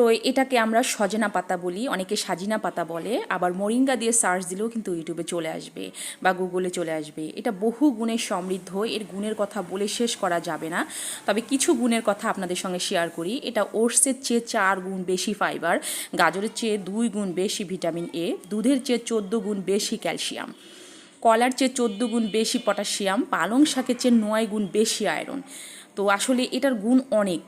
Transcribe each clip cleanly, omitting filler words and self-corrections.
তো এটাকে আমরা সজনা পাতা বলি, অনেকে সাজিনা পাতা বলে, আবার মোরিঙ্গা দিয়ে সার্চ দিলেও কিন্তু ইউটিউবে চলে আসবে বা গুগলে চলে আসবে। এটা বহু গুণে সমৃদ্ধ, এর গুণের কথা বলে শেষ করা যাবে না। তবে কিছু গুণের কথা আপনাদের সঙ্গে শেয়ার করি। এটা ওটসের চেয়ে 4 গুণ বেশি ফাইবার, গাজরের চেয়ে 2 গুণ বেশি ভিটামিন এ, দুধের চেয়ে 14 গুণ বেশি ক্যালসিয়াম, কলার চেয়ে 14 গুণ বেশি পটাশিয়াম, পালং শাকের চেয়ে 9 গুণ বেশি আয়রন। তো আসলে এটার গুণ অনেক।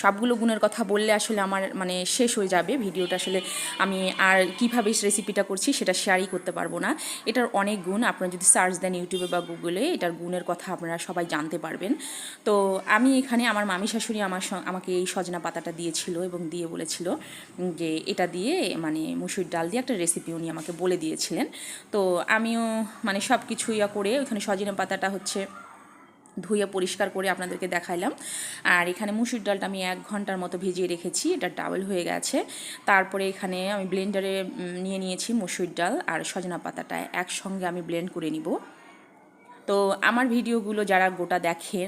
সবগুলো গুণের কথা বললে আসলে আমার মানে শেষ হয়ে যাবে ভিডিওটা, আসলে আমি আর কীভাবে রেসিপিটা করছি সেটা শেয়ারই করতে পারবো না। এটার অনেক গুণ, আপনারা যদি সার্চ দেন ইউটিউবে বা গুগলে এটার গুণের কথা আপনারা সবাই জানতে পারবেন। তো আমি এখানে আমার মামি শাশুড়ি আমাকে এই সজনা পাতাটা দিয়েছিল এবং দিয়ে বলেছিল যে এটা দিয়ে মানে মুসুর ডাল দিয়ে একটা রেসিপি উনি আমাকে বলে দিয়েছিলেন। তো আমিও মানে সব কিছু ইয়া করে ওইখানে সজনা পাতাটা হচ্ছে ধুয়ে পরিষ্কার করে আপনাদেরকে দেখাইলাম। আর এখানে মুসুর ডালটা আমি 1 ঘন্টার মতো ভিজিয়ে রেখেছি, এটা ডাবল হয়ে গেছে। তারপরে এখানে আমি ব্লেন্ডারে নিয়ে নিয়েছি মুসুর ডাল আর সজনা পাতাটা একসঙ্গে আমি ব্লেন্ড করে নিব। তো আমার ভিডিওগুলো যারা গোটা দেখেন,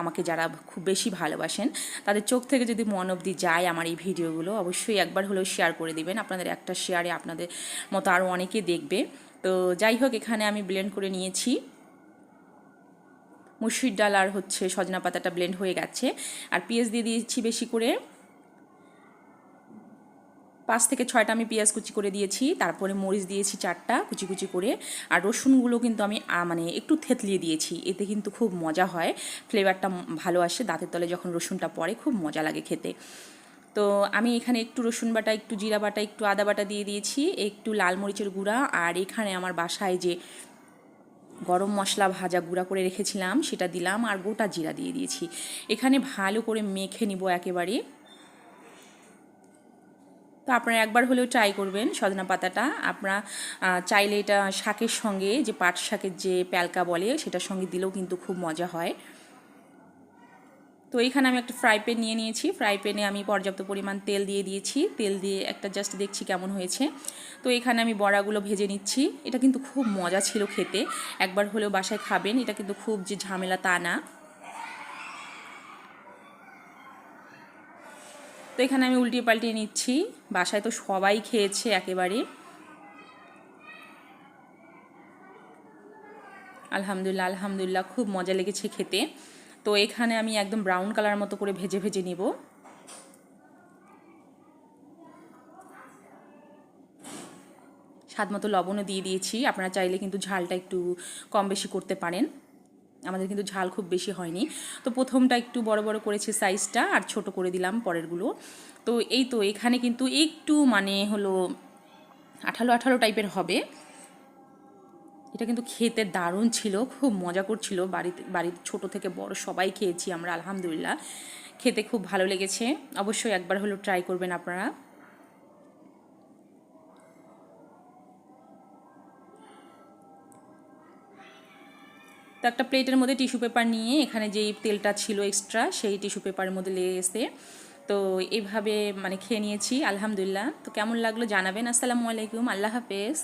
আমাকে যারা খুব বেশি ভালোবাসেন, তাদের চোখ থেকে যদি মন অবধি যায় আমার এই ভিডিওগুলো, অবশ্যই একবার হলেও শেয়ার করে দিবেন। আপনাদের একটা শেয়ারে আপনাদের মতো আরও অনেকে দেখবে। তো যাই হোক, এখানে আমি ব্লেন্ড করে নিয়েছি মুসুর ডাল আর হচ্ছে সজনা পাতাটা ব্লেন্ড হয়ে গেছে। আর পেঁয়াজ দিয়ে দিয়েছি বেশি করে, 5 থেকে 6টা আমি পেঁয়াজ কুচি করে দিয়েছি। তারপরে মরিচ দিয়েছি 4টা কুচি কুচি করে। আর রসুনগুলো কিন্তু আমি মানে একটু থেতলিয়ে দিয়েছি, এতে কিন্তু খুব মজা হয়, ফ্লেভারটা ভালো আসে দাঁতের তলে যখন রসুনটা পড়ে, খুব মজা লাগে খেতে। তো আমি এখানে একটু রসুন বাটা, একটু জিরা বাটা, একটু আদা বাটা দিয়ে দিয়েছি, একটু লাল মরিচের গুঁড়া, আর এখানে আমার বাসায় যে গরম মশলা ভাজা গুঁড়া করে রেখেছিলাম সেটা দিলাম, আর গোটা জিরা দিয়ে দিয়েছি। এখানে ভালো করে মেখে নিব একেবারে। তো আপনারা একবার হলেও ট্রাই করবেন সজনা পাতাটা। আপনারা চাইলে এটা শাকের সঙ্গে, যে পাট শাকের যে প্যালকা বলে সেটার সঙ্গে দিলেও কিন্তু খুব মজা হয়। তো এখানে আমি একটা ফ্রাই প্যান নিয়ে নিয়েছি, ফ্রাই প্যানে আমি পর্যাপ্ত পরিমাণ তেল দিয়ে দিয়েছি, তেল দিয়ে একটা জাস্ট দেখছি কেমন হয়েছে। তো এখানে আমি বড়াগুলো ভেজে নিচ্ছি। এটা কিন্তু খুব মজা ছিল খেতে, একবার হলেও বাসায় খাবেন, এটা কিন্তু খুব যে ঝামেলা তা না। তো এখানে আমি উল্টিয়ে পাল্টিয়ে নিচ্ছি, বাসায় তো সবাই খেয়েছে একেবারে, আলহামদুলিল্লাহ আলহামদুলিল্লাহ, খুব মজা লেগেছে খেতে। তো এখানে আমি একদম ব্রাউন কালার মতো করে ভেজে ভেজে নিব। স্বাদ মতো লবণও দিয়ে দিয়েছি, আপনারা চাইলে কিন্তু ঝালটা একটু কম বেশি করতে পারেন, আমাদের কিন্তু ঝাল খুব বেশি হয়নি। তো প্রথমটা একটু বড় বড় করেছি সাইজটা, আর ছোট করে দিলাম পরেরগুলো। তো এই তো এখানে কিন্তু একটু মানে হলো আঠালো আঠালো টাইপের হবে। এটা কিন্তু খেতে দারুণ ছিল, খুব মজা করছিল, বাড়ির ছোট থেকে বড় সবাই খেয়েছি আমরা আলহামদুলিল্লাহ, খেতে খুব ভালো লেগেছে। অবশ্যই একবার হলো ট্রাই করবেন আপনারা। তো একটা প্লেটের মধ্যে টিস্যু পেপার নিয়ে এখানে যেই তেলটা ছিল এক্সট্রা সেই টিস্যু পেপারের মধ্যে লেগে গেছে। তো এইভাবে মানে খেয়ে নিয়েছি আলহামদুলিল্লাহ। তো কেমন লাগলো জানাবেন। আসসালামু আলাইকুম, আল্লাহ হাফেজ।